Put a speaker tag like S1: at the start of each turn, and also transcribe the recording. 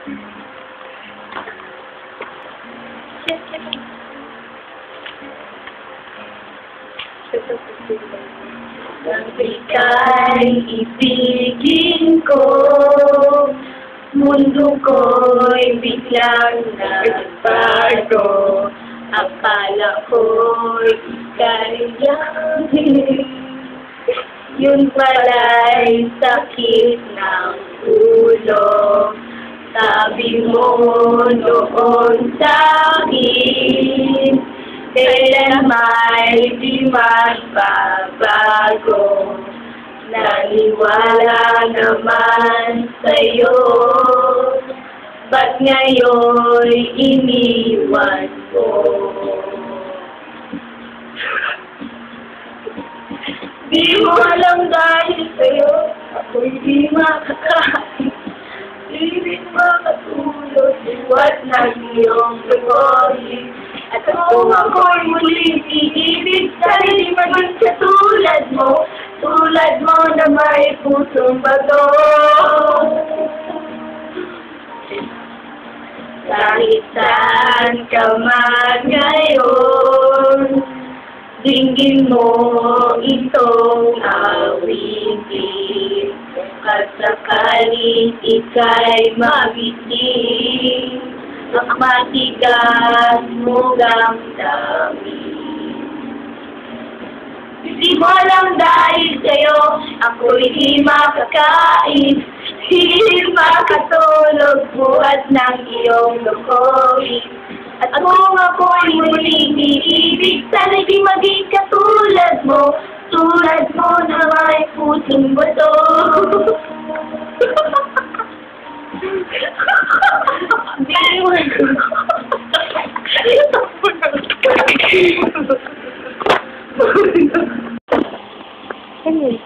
S1: Nang ika'y ibigin ko, mundo ko'y biglang nagbago. Akala ko'y ika'y langit, yun pala'y sakit ng ulo. Sabi mo noon sa'kin, kailan may di magbabago. Naniwala naman sa'yo, ba't ngayon iniwan mo? Di mo alam dahil sa'yo, ako'y di makakain. Di rin makatulog, iwas ng iyong lugoy. At kung ako'y muling iibig, sana'y maging katulad mo, tulad mo na may pusong bato. Kahit saan ka man ngayon, dinggin mo itong awitin. At sakaling ika'y mabitin, ang matigas mo damdamin. Di mo lang dahil sa'yo, ako'y di makakain. Di makatulog buhat ng iyong lokohin. At kung ako'y muling iibig, sana'y di maging katulad mo, tulad mo na may pusong bato.
S2: Ano?